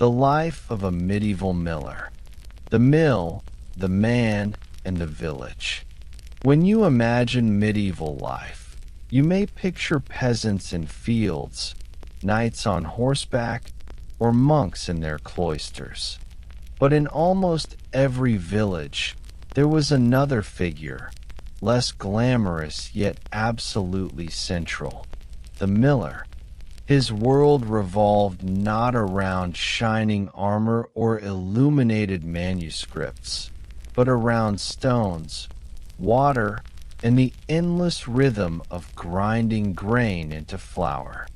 The life of a medieval miller. The mill, the man, and the village. When you imagine medieval life, you may picture peasants in fields, knights on horseback, or monks in their cloisters. But in almost every village, there was another figure, less glamorous yet absolutely central: the miller. His world revolved not around shining armor or illuminated manuscripts, but around stones, water, and the endless rhythm of grinding grain into flour.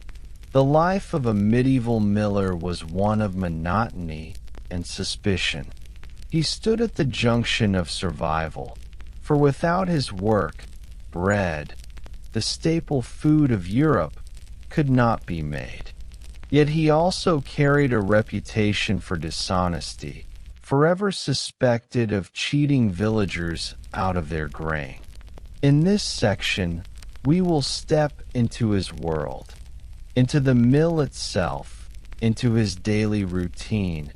The life of a medieval miller was one of monotony and suspicion. He stood at the junction of survival, for without his work, bread, the staple food of Europe, could not be made. Yet he also carried a reputation for dishonesty, forever suspected of cheating villagers out of their grain. In this section, we will step into his world, into the mill itself, into his daily routine,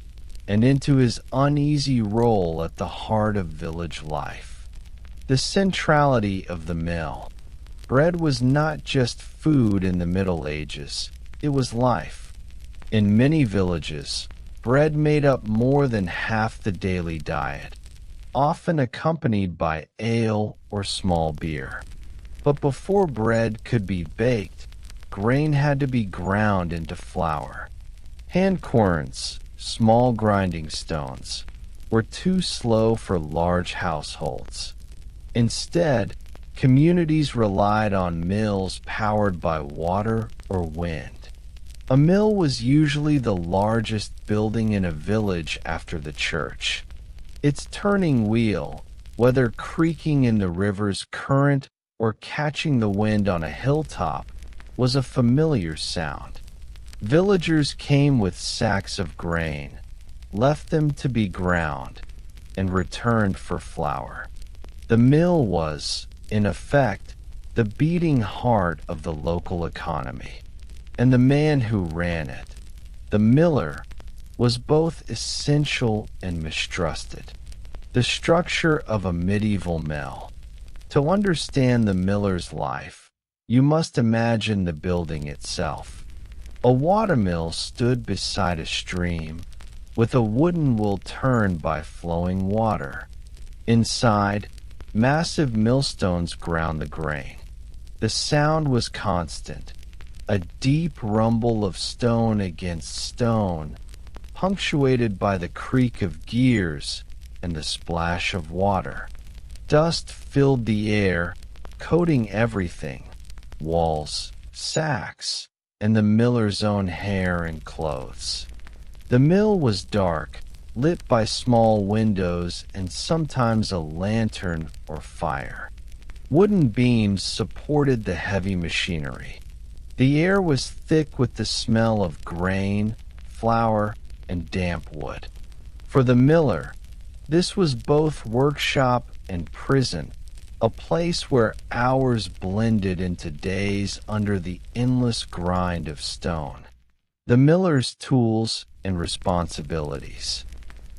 and into his uneasy role at the heart of village life. The centrality of the mill. Bread was not just food in the Middle Ages, it was life. In many villages, bread made up more than half the daily diet, often accompanied by ale or small beer. But before bread could be baked, grain had to be ground into flour. Hand querns, small grinding stones, were too slow for large households. Instead, communities relied on mills powered by water or wind. A mill was usually the largest building in a village after the church. Its turning wheel, whether creaking in the river's current or catching the wind on a hilltop, was a familiar sound. Villagers came with sacks of grain, left them to be ground, and returned for flour. The mill was, in effect, the beating heart of the local economy. And the man who ran it, the miller, was both essential and mistrusted. The structure of a medieval mill. To understand the miller's life, you must imagine the building itself. A watermill stood beside a stream, with a wooden wheel turned by flowing water. Inside, massive millstones ground the grain. The sound was constant, a deep rumble of stone against stone, punctuated by the creak of gears and the splash of water. Dust filled the air, coating everything: walls, sacks, and the miller's own hair and clothes. The mill was dark, lit by small windows and sometimes a lantern or fire. Wooden beams supported the heavy machinery. The air was thick with the smell of grain, flour, and damp wood. For the miller, this was both workshop and prison, a place where hours blended into days under the endless grind of stone. The miller's tools and responsibilities.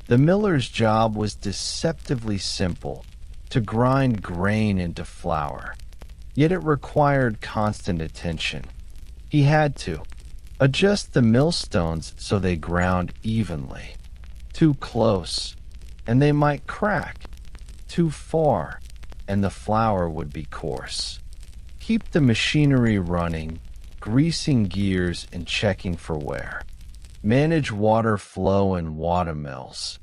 The miller's job was deceptively simple: to grind grain into flour. Yet it required constant attention. He had to adjust the millstones so they ground evenly. Too close, and they might crack. Too far, and the flour would be coarse. Keep the machinery running, greasing gears and checking for wear. Manage water flow in watermills,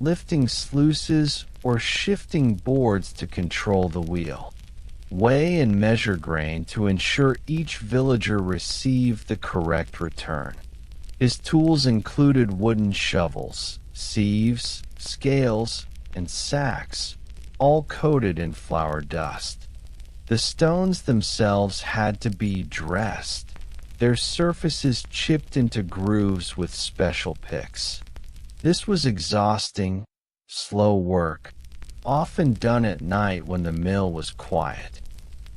lifting sluices or shifting boards to control the wheel. Weigh and measure grain to ensure each villager received the correct return. His tools included wooden shovels, sieves, scales, and sacks, all coated in flour dust. The stones themselves had to be dressed, their surfaces chipped into grooves with special picks. This was exhausting, slow work, often done at night when the mill was quiet.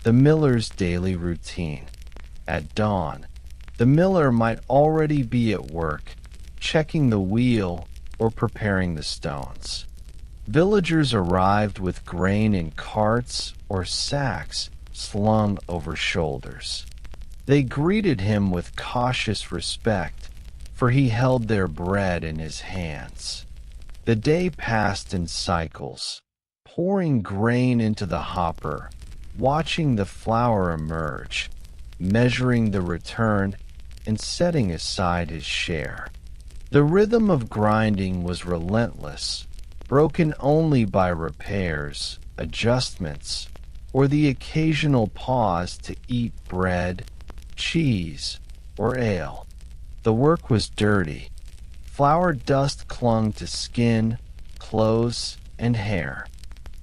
The miller's daily routine. At dawn, the miller might already be at work, checking the wheel, or preparing the stones. Villagers arrived with grain in carts or sacks slung over shoulders. They greeted him with cautious respect, for he held their bread in his hands. The day passed in cycles, pouring grain into the hopper, watching the flour emerge, measuring the return, and setting aside his share. The rhythm of grinding was relentless, broken only by repairs, adjustments, or the occasional pause to eat bread, cheese, or ale. The work was dirty. Flour dust clung to skin, clothes, and hair.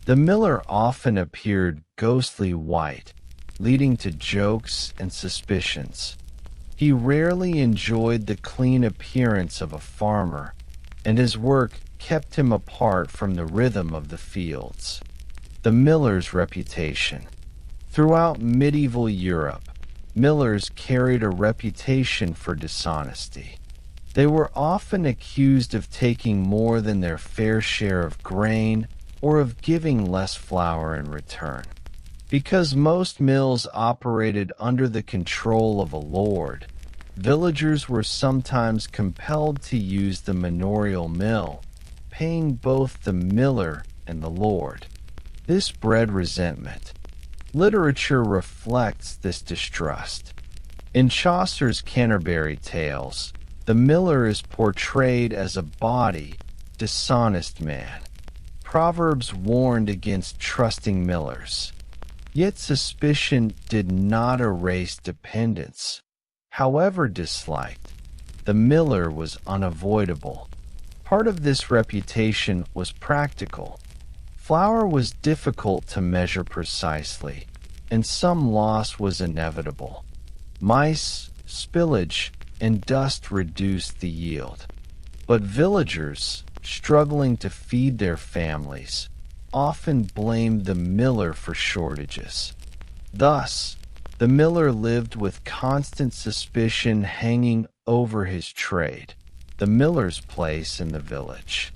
The miller often appeared ghostly white, leading to jokes and suspicions. He rarely enjoyed the clean appearance of a farmer, and his work kept him apart from the rhythm of the fields. The miller's reputation. Throughout medieval Europe, millers carried a reputation for dishonesty. They were often accused of taking more than their fair share of grain or of giving less flour in return. Because most mills operated under the control of a lord, villagers were sometimes compelled to use the manorial mill, paying both the miller and the lord. This bred resentment. Literature reflects this distrust. In Chaucer's Canterbury Tales, the miller is portrayed as a bawdy, dishonest man. Proverbs warned against trusting millers. Yet suspicion did not erase dependence. However disliked, the miller was unavoidable. Part of this reputation was practical. Flour was difficult to measure precisely, and some loss was inevitable. Mice, spillage, and dust reduced the yield. But villagers, struggling to feed their families, often blamed the miller for shortages. Thus, the miller lived with constant suspicion hanging over his trade, the miller's place in the village.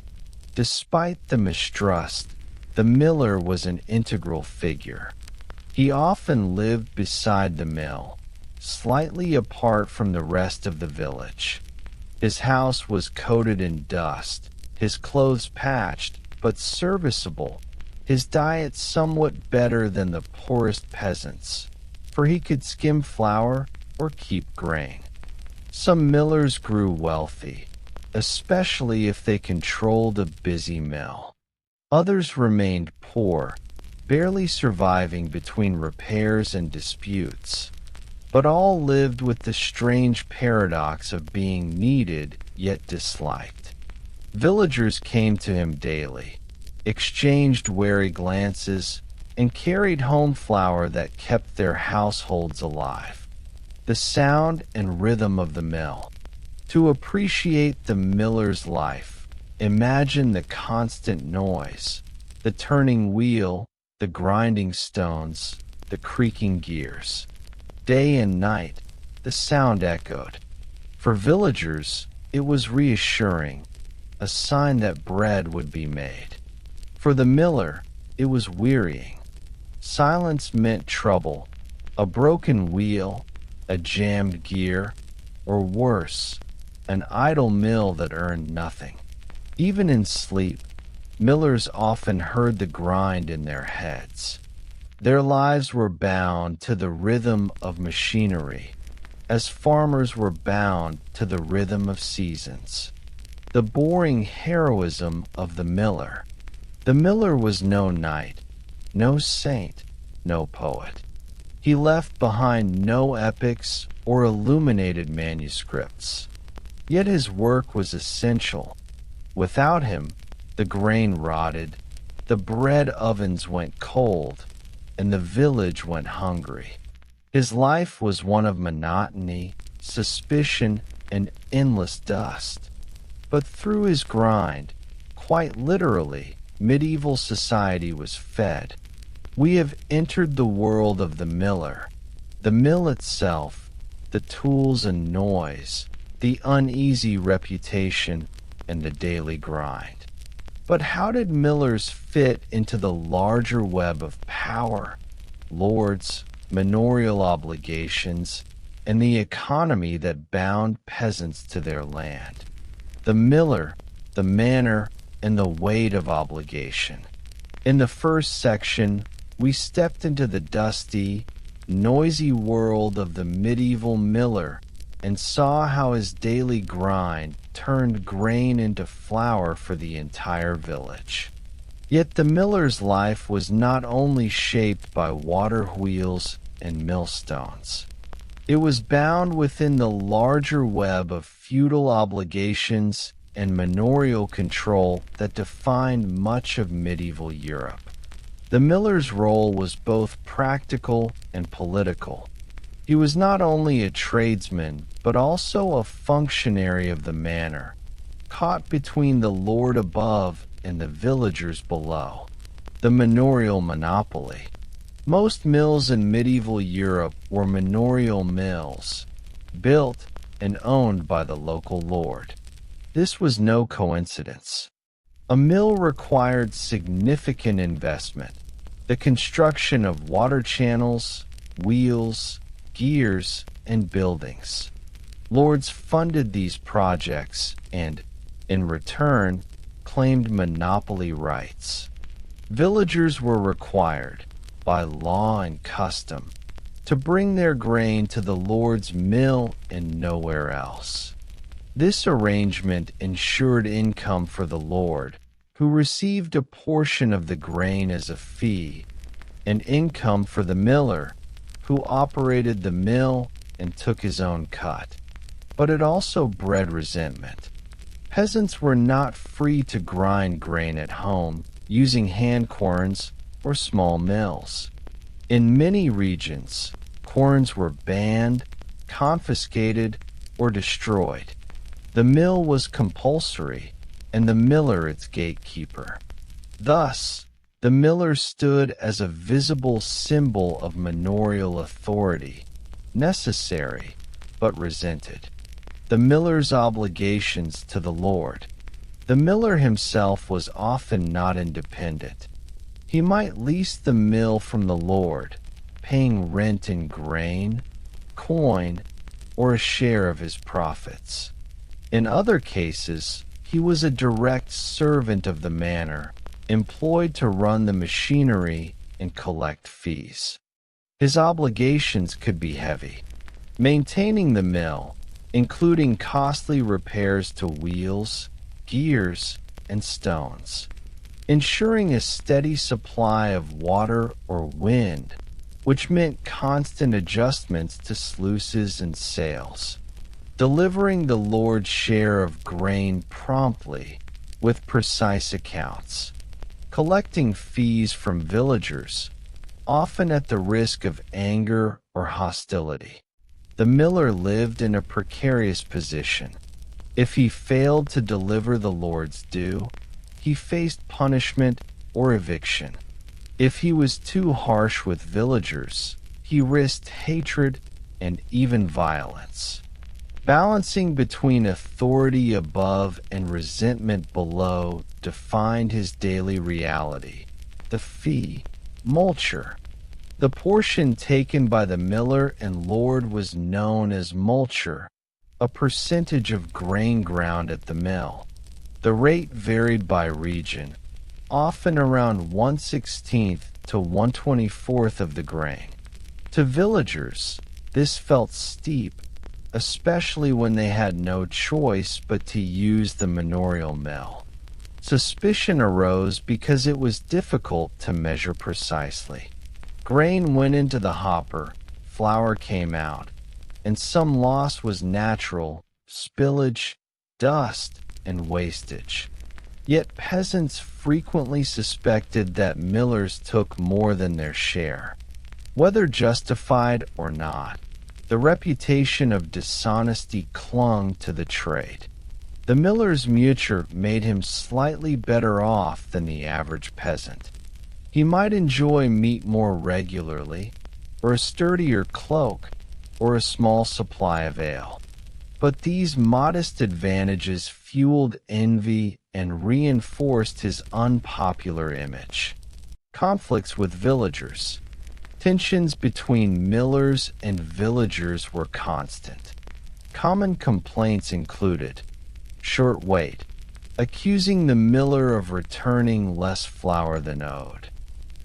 Despite the mistrust, the miller was an integral figure. He often lived beside the mill, slightly apart from the rest of the village. His house was coated in dust, his clothes patched but serviceable, his diet somewhat better than the poorest peasants, for he could skim flour or keep grain. Some millers grew wealthy, especially if they controlled a busy mill. Others remained poor, barely surviving between repairs and disputes. But all lived with the strange paradox of being needed yet disliked. Villagers came to him daily, exchanged wary glances, and carried home flour that kept their households alive. The sound and rhythm of the mill. To appreciate the miller's life, imagine the constant noise, the turning wheel, the grinding stones, the creaking gears. Day and night, the sound echoed. For villagers, it was reassuring, a sign that bread would be made. For the miller, it was wearying. Silence meant trouble, a broken wheel, a jammed gear, or worse, an idle mill that earned nothing. Even in sleep, millers often heard the grind in their heads. Their lives were bound to the rhythm of machinery, as farmers were bound to the rhythm of seasons. The boring heroism of the miller. The miller was no knight, no saint, no poet. He left behind no epics or illuminated manuscripts. Yet his work was essential. Without him, the grain rotted, the bread ovens went cold, and the village went hungry. His life was one of monotony, suspicion, and endless dust. But through his grind, quite literally, medieval society was fed. We have entered the world of the miller. The mill itself, the tools and noise, the uneasy reputation, and the daily grind. But how did millers fit into the larger web of power, lords, manorial obligations, and the economy that bound peasants to their land? The miller, the manor, and the weight of obligation. In the first section, we stepped into the dusty, noisy world of the medieval miller and saw how his daily grind turned grain into flour for the entire village. Yet the miller's life was not only shaped by water wheels and millstones. It was bound within the larger web of feudal obligations and manorial control that defined much of medieval Europe. The miller's role was both practical and political. He was not only a tradesman, but also a functionary of the manor, caught between the lord above and the villagers below. The manorial monopoly. Most mills in medieval Europe were manorial mills, built and owned by the local lord. This was no coincidence. A mill required significant investment, the construction of water channels, wheels, gears, and buildings. Lords funded these projects and, in return, claimed monopoly rights. Villagers were required, by law and custom, to bring their grain to the lord's mill and nowhere else. This arrangement ensured income for the lord, who received a portion of the grain as a fee, and income for the miller, who operated the mill and took his own cut. But it also bred resentment. Peasants were not free to grind grain at home using hand querns or small mills. In many regions, querns were banned, confiscated, or destroyed. The mill was compulsory, and the miller its gatekeeper. Thus, the miller stood as a visible symbol of manorial authority, necessary but resented. The miller's obligations to the lord. The miller himself was often not independent. He might lease the mill from the lord, paying rent in grain, coin, or a share of his profits. In other cases, he was a direct servant of the manor, employed to run the machinery and collect fees. His obligations could be heavy. Maintaining the mill, including costly repairs to wheels, gears, and stones. Ensuring a steady supply of water or wind, which meant constant adjustments to sluices and sails. Delivering the lord's share of grain promptly, with precise accounts. Collecting fees from villagers, often at the risk of anger or hostility. The miller lived in a precarious position. If he failed to deliver the lord's due, he faced punishment or eviction. If he was too harsh with villagers, he risked hatred and even violence. Balancing between authority above and resentment below defined his daily reality. The fee, multure. The portion taken by the miller and lord was known as multure, a percentage of grain ground at the mill. The rate varied by region, often around 1/16 to 1/24 of the grain. To villagers, this felt steep, especially when they had no choice but to use the manorial mill. Suspicion arose because it was difficult to measure precisely. Grain went into the hopper, flour came out, and some loss was natural, spillage, dust, and wastage. Yet peasants frequently suspected that millers took more than their share. Whether justified or not, the reputation of dishonesty clung to the trade. The miller's multure made him slightly better off than the average peasant. He might enjoy meat more regularly, or a sturdier cloak, or a small supply of ale. But these modest advantages fueled envy and reinforced his unpopular image. Conflicts with villagers. Tensions between millers and villagers were constant. Common complaints included short wait, accusing the miller of returning less flour than owed,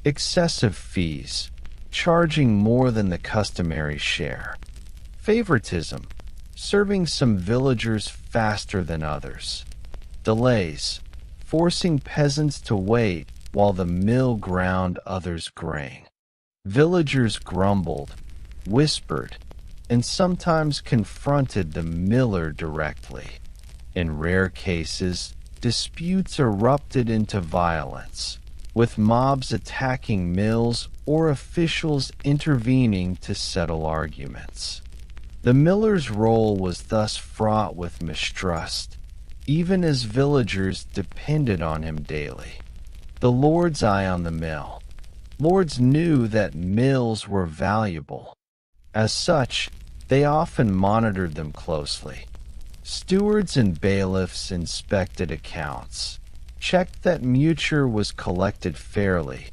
excessive fees, charging more than the customary share, favoritism, serving some villagers faster than others, delays, forcing peasants to wait while the mill ground others' grain. Villagers grumbled, whispered, and sometimes confronted the miller directly. In rare cases, disputes erupted into violence, with mobs attacking mills or officials intervening to settle arguments. The miller's role was thus fraught with mistrust, even as villagers depended on him daily. The Lord's eye on the mill. Lords knew that mills were valuable. As such, they often monitored them closely. Stewards and bailiffs inspected accounts, checked that muture was collected fairly,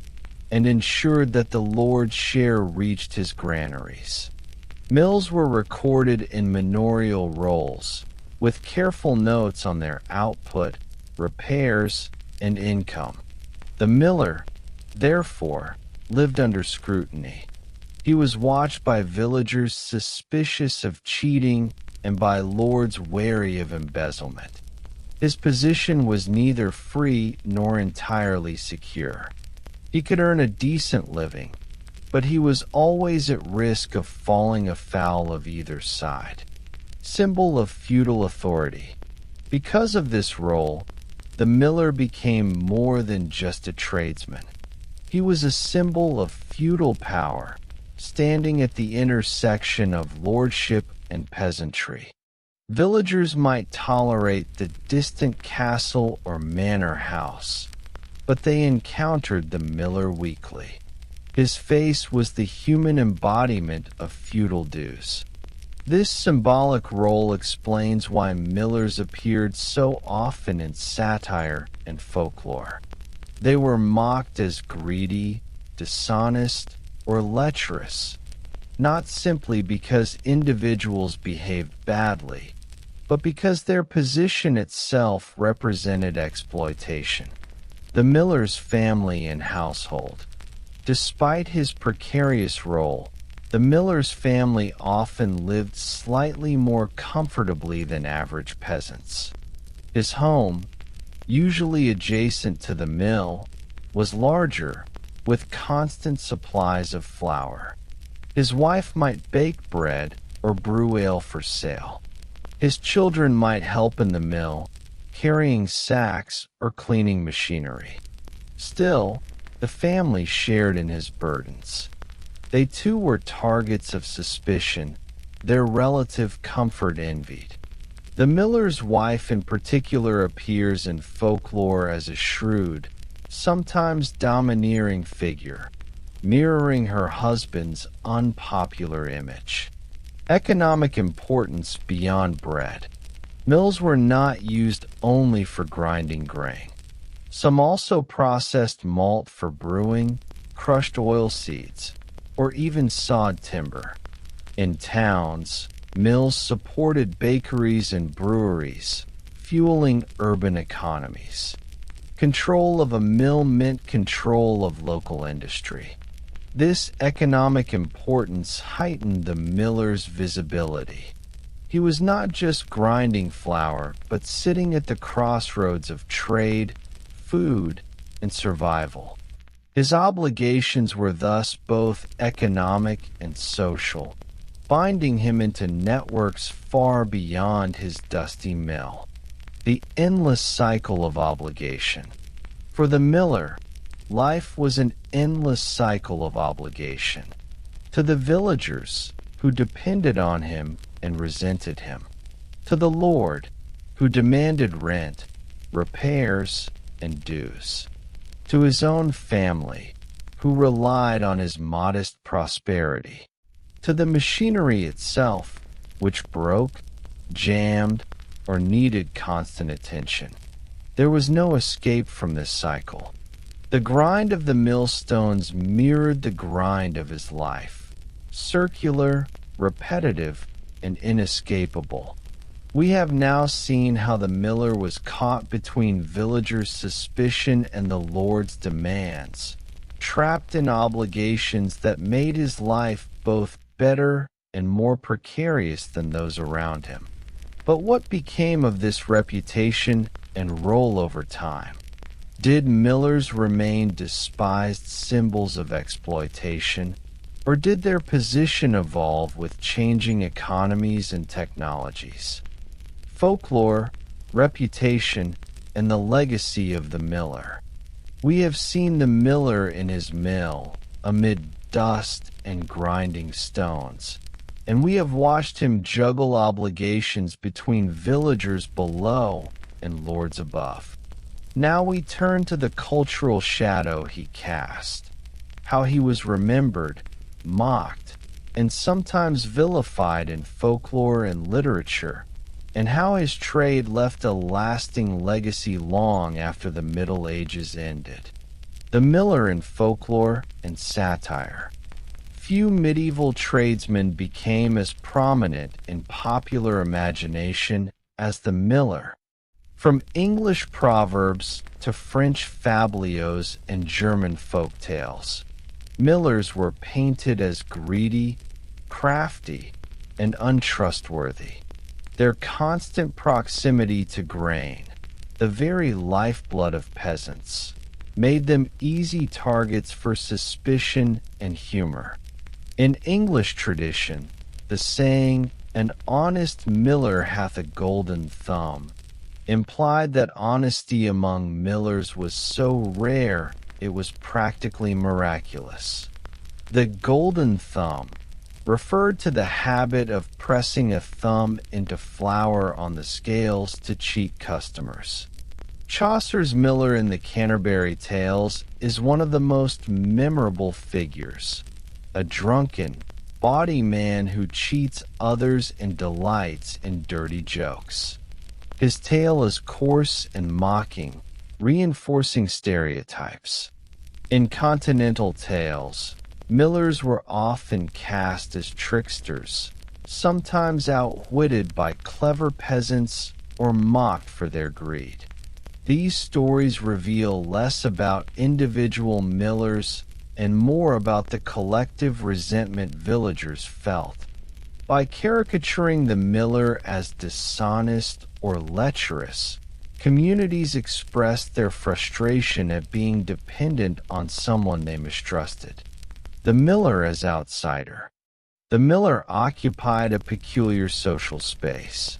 and ensured that the Lord's share reached his granaries. Mills were recorded in manorial rolls, with careful notes on their output, repairs, and income. The miller, therefore, lived under scrutiny. He was watched by villagers suspicious of cheating and by lords wary of embezzlement. His position was neither free nor entirely secure. He could earn a decent living, but he was always at risk of falling afoul of either side. Symbol of feudal authority. Because of this role, the miller became more than just a tradesman. He was a symbol of feudal power, standing at the intersection of lordship and peasantry. Villagers might tolerate the distant castle or manor house, but they encountered the miller weekly. His face was the human embodiment of feudal dues. This symbolic role explains why millers appeared so often in satire and folklore. They were mocked as greedy, dishonest, or lecherous, not simply because individuals behaved badly, but because their position itself represented exploitation. The miller's family and household. Despite his precarious role, the miller's family often lived slightly more comfortably than average peasants. His home, usually adjacent to the mill, was larger, with constant supplies of flour. His wife might bake bread or brew ale for sale. His children might help in the mill, carrying sacks or cleaning machinery. Still, the family shared in his burdens. They too were targets of suspicion, their relative comfort envied. The miller's wife in particular appears in folklore as a shrewd, sometimes domineering figure, mirroring her husband's unpopular image. Economic importance beyond bread. Mills were not used only for grinding grain. Some also processed malt for brewing, crushed oilseeds, or even sawed timber. In towns, mills supported bakeries and breweries, fueling urban economies. Control of a mill meant control of local industry. This economic importance heightened the miller's visibility. He was not just grinding flour, but sitting at the crossroads of trade, food, and survival. His obligations were thus both economic and social, binding him into networks far beyond his dusty mill. The endless cycle of obligation. For the miller, life was an endless cycle of obligation. To the villagers, who depended on him and resented him. To the lord, who demanded rent, repairs, and dues. To his own family, who relied on his modest prosperity. To the machinery itself, which broke, jammed, or needed constant attention. There was no escape from this cycle. The grind of the millstones mirrored the grind of his life, circular, repetitive, and inescapable. We have now seen how the miller was caught between villagers' suspicion and the Lord's demands, trapped in obligations that made his life both better and more precarious than those around him. But what became of this reputation and role over time? Did millers remain despised symbols of exploitation, or did their position evolve with changing economies and technologies? Folklore, reputation, and the legacy of the miller. We have seen the miller in his mill, amid dust and grinding stones, and we have watched him juggle obligations between villagers below and lords above. Now we turn to the cultural shadow he cast, how he was remembered, mocked, and sometimes vilified in folklore and literature, and how his trade left a lasting legacy long after the Middle Ages ended. The miller in folklore and satire. Few medieval tradesmen became as prominent in popular imagination as the miller. From English proverbs to French fabliaux and German folk tales, millers were painted as greedy, crafty, and untrustworthy. Their constant proximity to grain, the very lifeblood of peasants, made them easy targets for suspicion and humor. In English tradition, the saying, "An honest miller hath a golden thumb," implied that honesty among millers was so rare it was practically miraculous. The golden thumb referred to the habit of pressing a thumb into flour on the scales to cheat customers. Chaucer's miller in the Canterbury Tales is one of the most memorable figures, a drunken, bawdy man who cheats others and delights in dirty jokes. His tale is coarse and mocking, reinforcing stereotypes. In continental tales, millers were often cast as tricksters, sometimes outwitted by clever peasants or mocked for their greed. These stories reveal less about individual millers and more about the collective resentment villagers felt. By caricaturing the miller as dishonest or lecherous, communities expressed their frustration at being dependent on someone they mistrusted. The miller as outsider. The miller occupied a peculiar social space.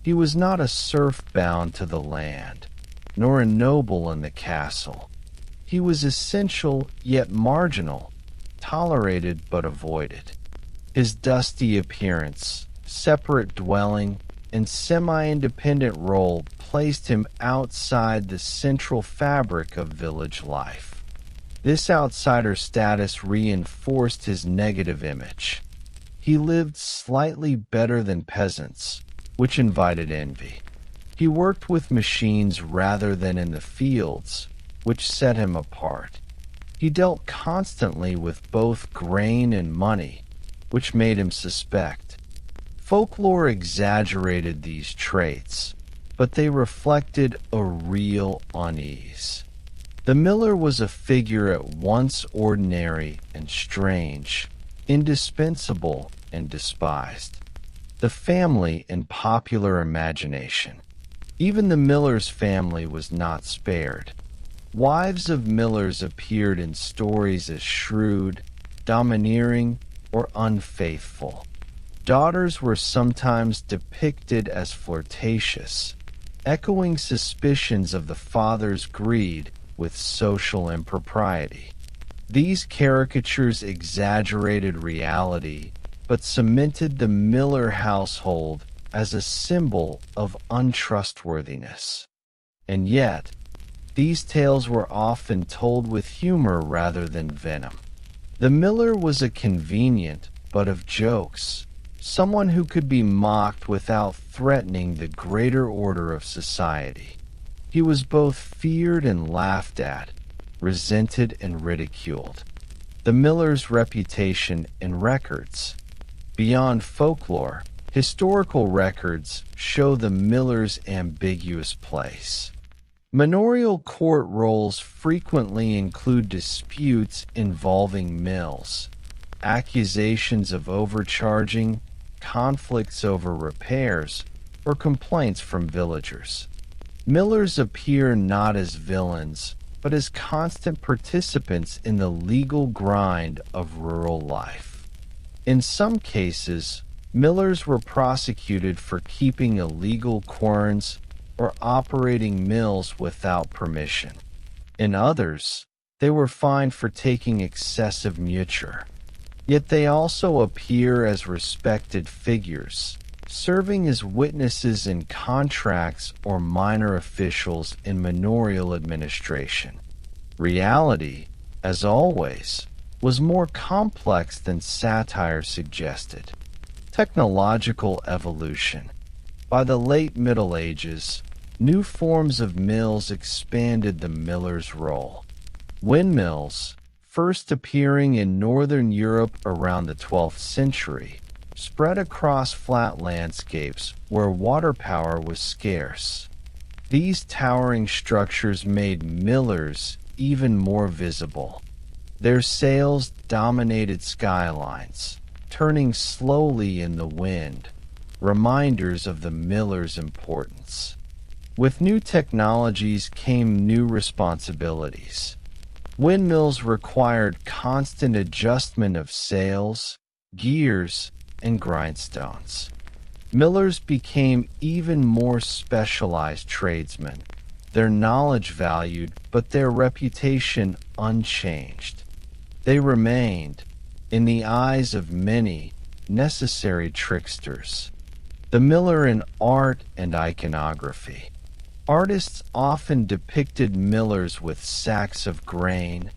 He was not a serf bound to the land, nor a noble in the castle. He was essential yet marginal, tolerated but avoided. His dusty appearance, separate dwelling, and semi-independent role placed him outside the central fabric of village life. This outsider status reinforced his negative image. He lived slightly better than peasants, which invited envy. He worked with machines rather than in the fields, which set him apart. He dealt constantly with both grain and money, which made him suspect. Folklore exaggerated these traits, but they reflected a real unease. The miller was a figure at once ordinary and strange, indispensable and despised. The family in popular imagination. Even the miller's family was not spared. Wives of millers appeared in stories as shrewd, domineering, or unfaithful. Daughters were sometimes depicted as flirtatious, echoing suspicions of the father's greed with social impropriety. These caricatures exaggerated reality, but cemented the Miller household as a symbol of untrustworthiness. And yet, these tales were often told with humor rather than venom. The miller was a convenient, but of jokes, someone who could be mocked without threatening the greater order of society. He was both feared and laughed at, resented and ridiculed. The miller's reputation and records. Beyond folklore, historical records show the miller's ambiguous place. Manorial court roles frequently include disputes involving mills, accusations of overcharging, conflicts over repairs, or complaints from villagers. Millers appear not as villains, but as constant participants in the legal grind of rural life. In some cases, millers were prosecuted for keeping illegal querns or operating mills without permission. In others, they were fined for taking excessive muture. Yet they also appear as respected figures, serving as witnesses in contracts or minor officials in manorial administration. Reality, as always, was more complex than satire suggested. Technological evolution. By the late Middle Ages, new forms of mills expanded the miller's role. Windmills, first appearing in northern Europe around the 12th century, spread across flat landscapes where water power was scarce. These towering structures made millers even more visible. Their sails dominated skylines, turning slowly in the wind, reminders of the miller's importance. With new technologies came new responsibilities. Windmills required constant adjustment of sails, gears, and grindstones. Millers became even more specialized tradesmen, their knowledge valued but their reputation unchanged. They remained, in the eyes of many, necessary tricksters. The miller in art and iconography. Artists often depicted millers with sacks of grain,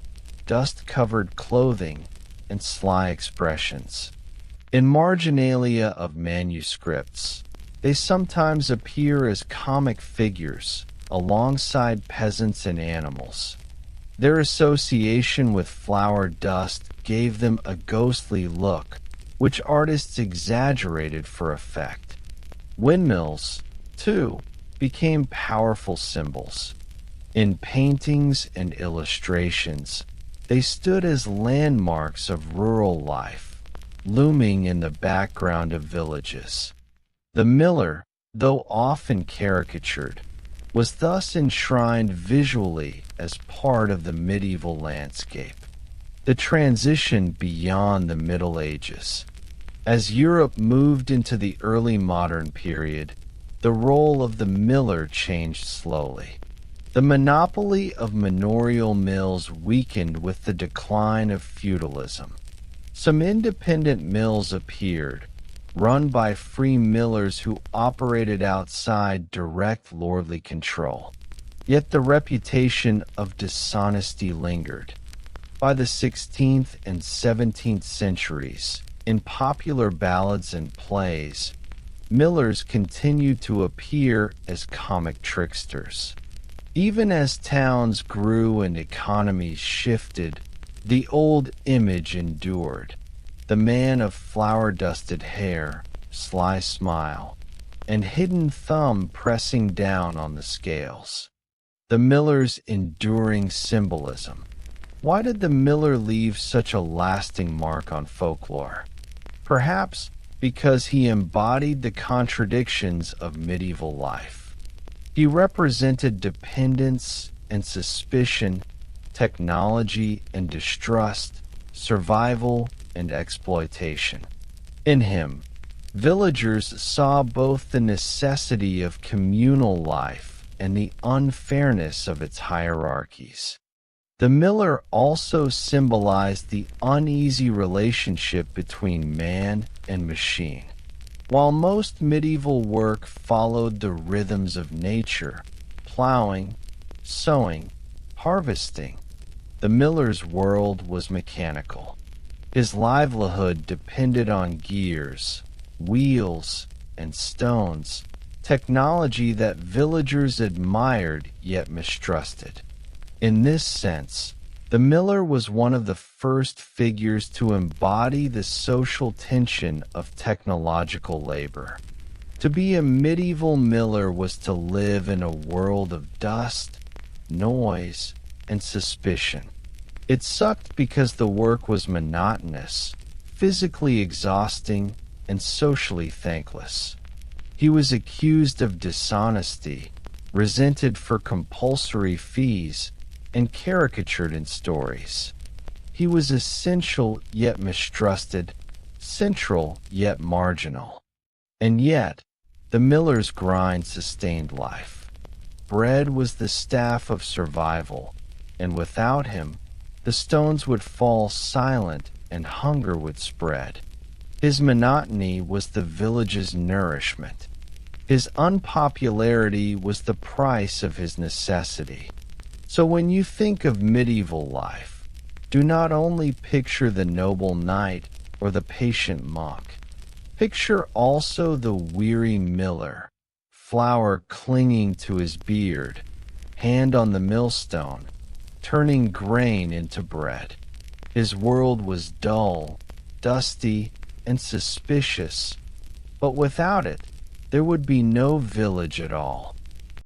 dust-covered clothing, and sly expressions. In marginalia of manuscripts, they sometimes appear as comic figures alongside peasants and animals. Their association with flour dust gave them a ghostly look, which artists exaggerated for effect. Windmills, too, became powerful symbols. In paintings and illustrations, they stood as landmarks of rural life, looming in the background of villages. The miller, though often caricatured, was thus enshrined visually as part of the medieval landscape. The transition beyond the Middle Ages. As Europe moved into the early modern period, the role of the miller changed slowly. The monopoly of manorial mills weakened with the decline of feudalism. Some independent mills appeared, run by free millers who operated outside direct lordly control. Yet the reputation of dishonesty lingered. By the 16th and 17th centuries, in popular ballads and plays, millers continued to appear as comic tricksters. Even as towns grew and economies shifted, the old image endured. The man of flour-dusted hair, sly smile, and hidden thumb pressing down on the scales. The miller's enduring symbolism. Why did the miller leave such a lasting mark on folklore? Perhaps because he embodied the contradictions of medieval life. He represented dependence and suspicion, technology and distrust, survival and exploitation. In him, villagers saw both the necessity of communal life and the unfairness of its hierarchies. The miller also symbolized the uneasy relationship between man and machine. While most medieval work followed the rhythms of nature, plowing, sowing, harvesting, the miller's world was mechanical. His livelihood depended on gears, wheels, and stones, technology that villagers admired yet mistrusted. In this sense, the miller was one of the first figures to embody the social tension of technological labor. To be a medieval miller was to live in a world of dust, noise, and suspicion. It sucked because the work was monotonous, physically exhausting, and socially thankless. He was accused of dishonesty, resented for compulsory fees, and caricatured in stories. He was essential yet mistrusted, central yet marginal. And yet, the miller's grind sustained life. Bread was the staff of survival, and without him, the stones would fall silent and hunger would spread. His monotony was the village's nourishment. His unpopularity was the price of his necessity. So when you think of medieval life, do not only picture the noble knight or the patient monk. Picture also the weary miller, flour clinging to his beard, hand on the millstone, turning grain into bread. His world was dull, dusty, and suspicious, but without it, there would be no village at all.